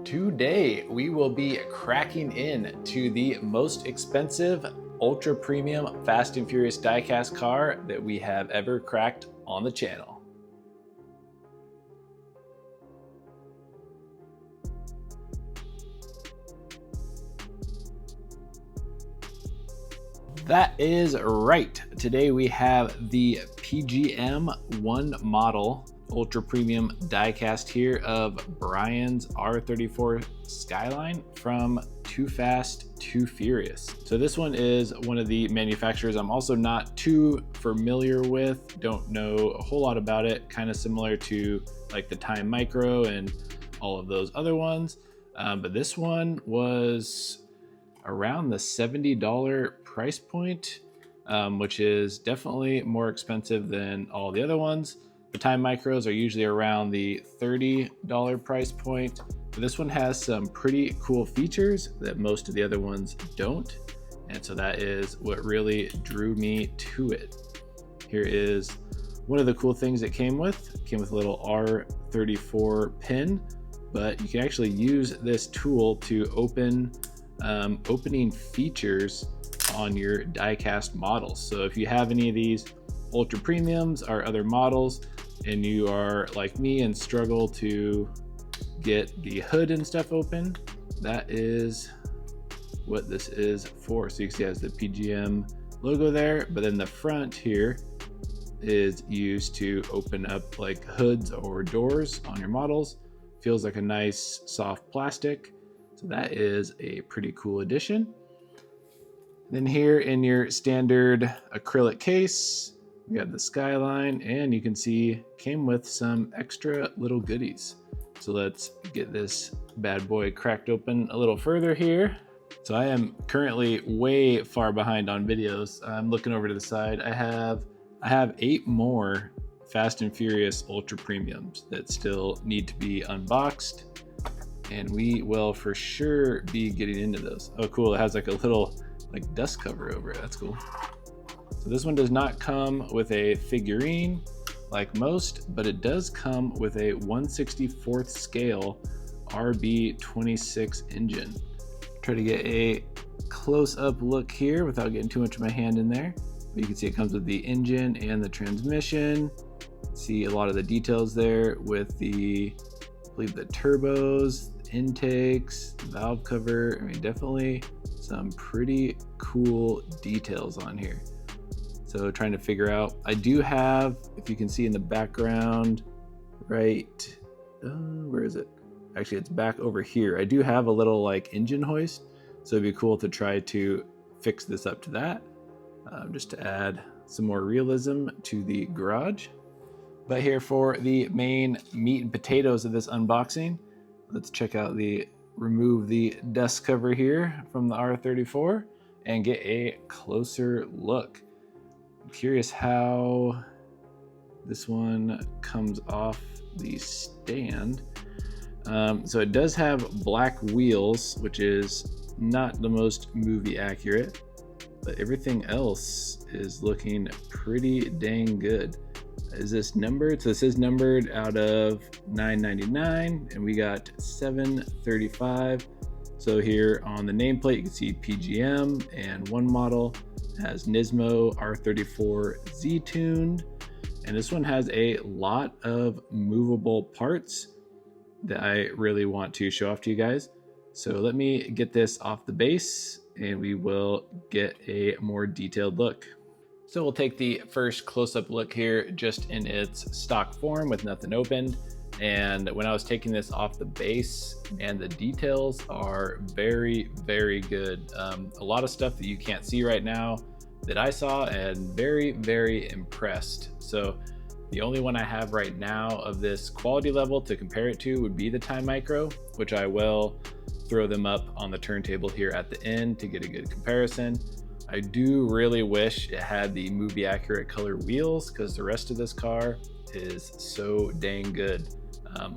Today, we will be cracking in to the most expensive, ultra premium Fast and Furious diecast car that we have ever cracked on the channel. That is right. Today we have the PGM 1 model ultra premium diecast here of Brian's R34 Skyline from Too Fast, Too Furious. So this one is one of the manufacturers I'm also not too familiar with, don't know a whole lot about it, kind of similar to like the Time Micro and all of those other ones. But this one was around the $70 price point, which is definitely more expensive than all the other ones. The Time Micros are usually around the $30 price point, but this one has some pretty cool features that most of the other ones don't. And so that is what really drew me to it. Here is one of the cool things it came with. It came with a little R34 pin, but you can actually use this tool to open opening features on your diecast models. So if you have any of these ultra premiums or other models and you are like me and struggle to get the hood and stuff open, that is what this is for. So you can see it has the PGM logo there, but then the front here is used to open up like hoods or doors on your models. Feels like a nice soft plastic. So that is a pretty cool addition. Then here in your standard acrylic case, we have the Skyline, and you can see came with some extra little goodies. So let's get this bad boy cracked open a little further here. So I am currently way far behind on videos. I'm looking over to the side. I have 8 more Fast and Furious Ultra Premiums that still need to be unboxed, and we will for sure be getting into those. Oh cool, it has like a little like dust cover over it. That's cool. So this one does not come with a figurine like most, but it does come with a 1/64th scale RB26 engine. Try to get a close-up look here without getting too much of my hand in there. But you can see it comes with the engine and the transmission. See a lot of the details there with the, I believe, the turbos, intakes, valve cover. I mean, definitely some pretty cool details on here. So trying to figure out, I do have, if you can see in the background, right, where is it? Actually, it's back over here. I do have a little like engine hoist. So it'd be cool to try to fix this up to that, just to add some more realism to the garage. But here for the main meat and potatoes of this unboxing, let's check out remove the dust cover here from the R34 and get a closer look. I'm curious how this one comes off the stand. So it does have black wheels, which is not the most movie accurate, but everything else is looking pretty dang good. Is this numbered? So this is numbered out of 999 and we got 735. So here on the nameplate, you can see PGM, and one model has Nismo R34 Z-tuned. And this one has a lot of movable parts that I really want to show off to you guys. So let me get this off the base and we will get a more detailed look. So we'll take the first close-up look here just in its stock form with nothing opened. And when I was taking this off the base, and the details are very, very good. A lot of stuff that you can't see right now that I saw, and very, very impressed. So the only one I have right now of this quality level to compare it to would be the Time Micro, which I will throw them up on the turntable here at the end to get a good comparison. I do really wish it had the movie accurate color wheels, because the rest of this car is so dang good.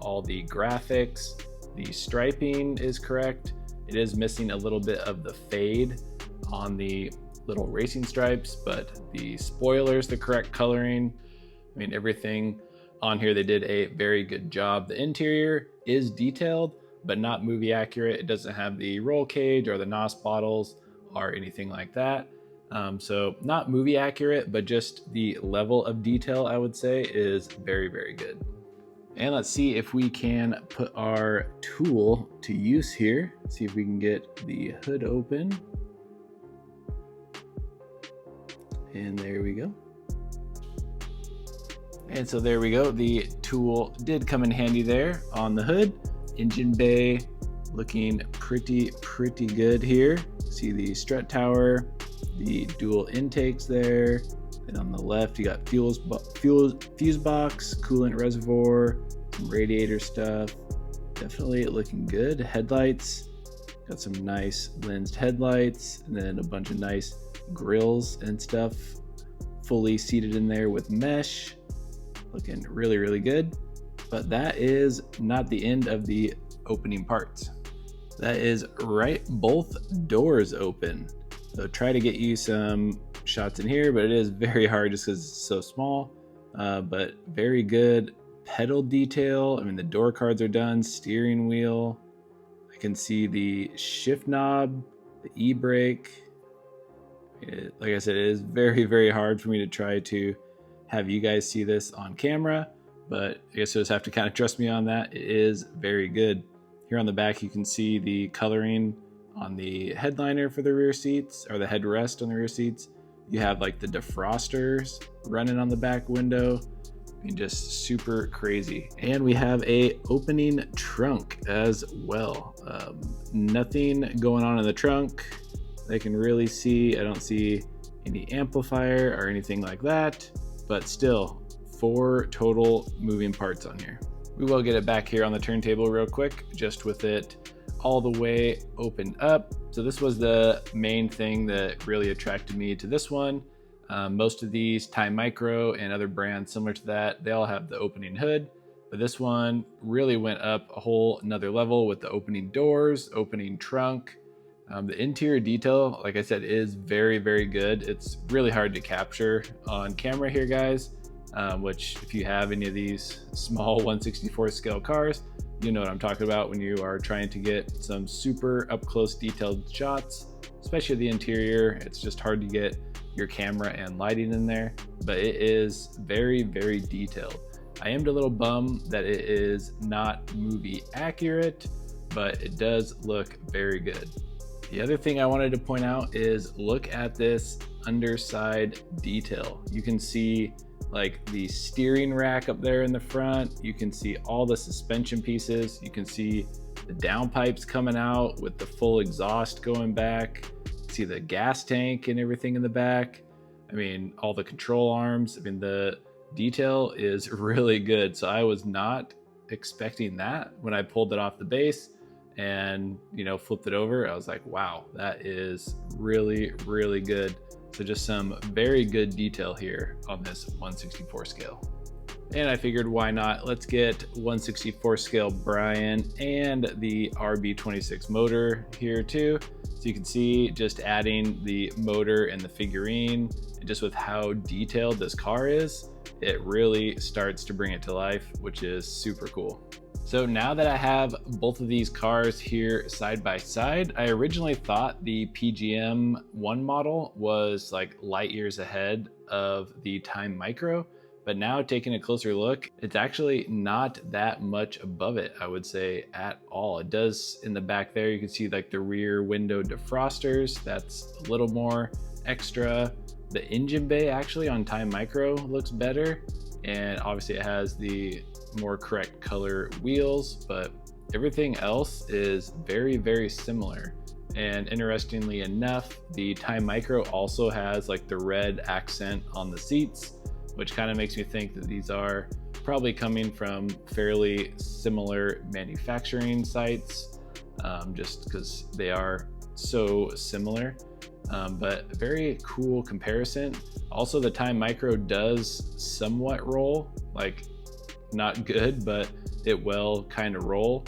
All the graphics, the striping is correct. It is missing a little bit of the fade on the little racing stripes, but the spoilers, the correct coloring, I mean, everything on here, they did a very good job. The interior is detailed, but not movie accurate. It doesn't have the roll cage or the NOS bottles or anything like that. So not movie accurate, but just the level of detail, I would say, is very, very good. And let's see if we can put our tool to use here. See if we can get the hood open. And there we go. And so there we go. The tool did come in handy there on the hood. Engine bay looking pretty good here. See the strut tower, the dual intakes there. And on the left, you got fuse box, coolant reservoir, some radiator stuff. Definitely looking good. Headlights, got some nice lensed headlights, and then a bunch of nice grills and stuff fully seated in there with mesh. Looking really good. But that is not the end of the opening parts. That is right, both doors open. So try to get you some shots in here, but it is very hard just because it's so small. But very good pedal detail. I mean, the door cards are done, steering wheel. I can see the shift knob, the e-brake. Like I said, it is very hard for me to try to have you guys see this on camera, but I guess you'll just have to kind of trust me on that. It is very good. Here on the back, you can see the coloring on the headliner for the rear seats, or the headrest on the rear seats. You have like the defrosters running on the back window. I mean, just super crazy. And we have a opening trunk as well. Nothing going on in the trunk. I can really see, I don't see any amplifier or anything like that, but still 4 total moving parts on here. We will get it back here on the turntable real quick, just with it all the way opened up. So this was the main thing that really attracted me to this one. Most of these Time Micro and other brands similar to that, they all have the opening hood, but this one really went up a whole another level with the opening doors, opening trunk. The interior detail, like I said, is very good. It's really hard to capture on camera here, guys, which if you have any of these small 1/64 scale cars, you know what I'm talking about when you are trying to get some super up close detailed shots, especially the interior. It's just hard to get your camera and lighting in there, but it is very detailed. I am a little bummed that it is not movie accurate, but it does look very good. The other thing I wanted to point out is look at this underside detail. You can see like the steering rack up there in the front. You can see all the suspension pieces. You can see the downpipes coming out with the full exhaust going back. See the gas tank and everything in the back. I mean, all the control arms. I mean, the detail is really good. So I was not expecting that when I pulled it off the base and, you know, flipped it over. I was like, wow, that is really good. So just some very good detail here on this 1/64 scale. And I figured, why not? Let's get 1/64 scale Brian and the RB26 motor here too. So you can see just adding the motor and the figurine, and just with how detailed this car is, it really starts to bring it to life, which is super cool. So now that I have both of these cars here side by side, I originally thought the PGM 1 model was like light years ahead of the Time Micro, but now taking a closer look, it's actually not that much above it, I would say, at all. It does in the back there, you can see like the rear window defrosters, that's a little more extra. The engine bay actually on Time Micro looks better, and obviously it has the more correct color wheels, but everything else is very similar. And interestingly enough, the Time Micro also has like the red accent on the seats, which kind of makes me think that these are probably coming from fairly similar manufacturing sites, just because they are so similar. But very cool comparison. Also, the Time Micro does somewhat roll, like not good, but it will kind of roll,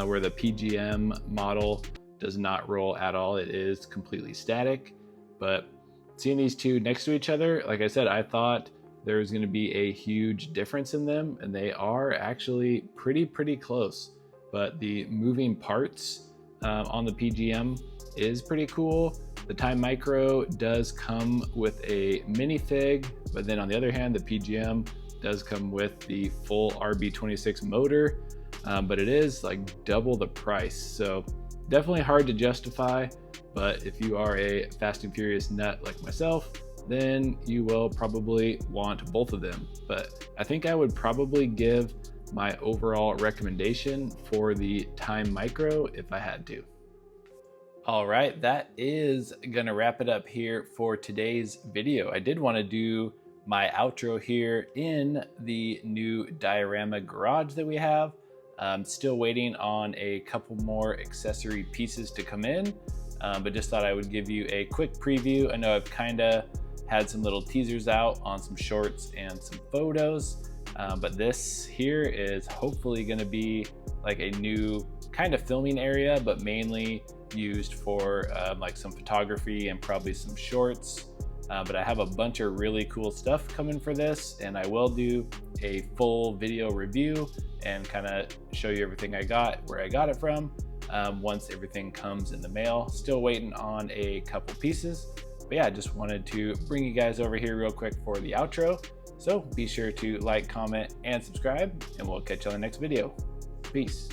where the PGM model does not roll at all. It is completely static. But seeing these two next to each other, like I said, I thought there was going to be a huge difference in them, and they are actually pretty close. but the moving parts on the PGM is pretty cool. The Time Micro does come with a minifig, but then on the other hand, the PGM does come with the full RB26 motor, but it is like double the price. So definitely hard to justify, but if you are a Fast and Furious nut like myself, then you will probably want both of them. But I think I would probably give my overall recommendation for the Time Micro if I had to. All right, that is gonna wrap it up here for today's video. I did wanna do my outro here in the new diorama garage that we have. I'm still waiting on a couple more accessory pieces to come in, but just thought I would give you a quick preview. I know I've kinda had some little teasers out on some shorts and some photos, but this here is hopefully gonna be like a new kind of filming area, but mainly used for like some photography and probably some shorts. But I have a bunch of really cool stuff coming for this, and I will do a full video review and kind of show you everything I got, where I got it from, once everything comes in the mail. Still waiting on a couple pieces, but yeah, just wanted to bring you guys over here real quick for the outro. So be sure to like, comment, and subscribe, and we'll catch you on the next video. Peace.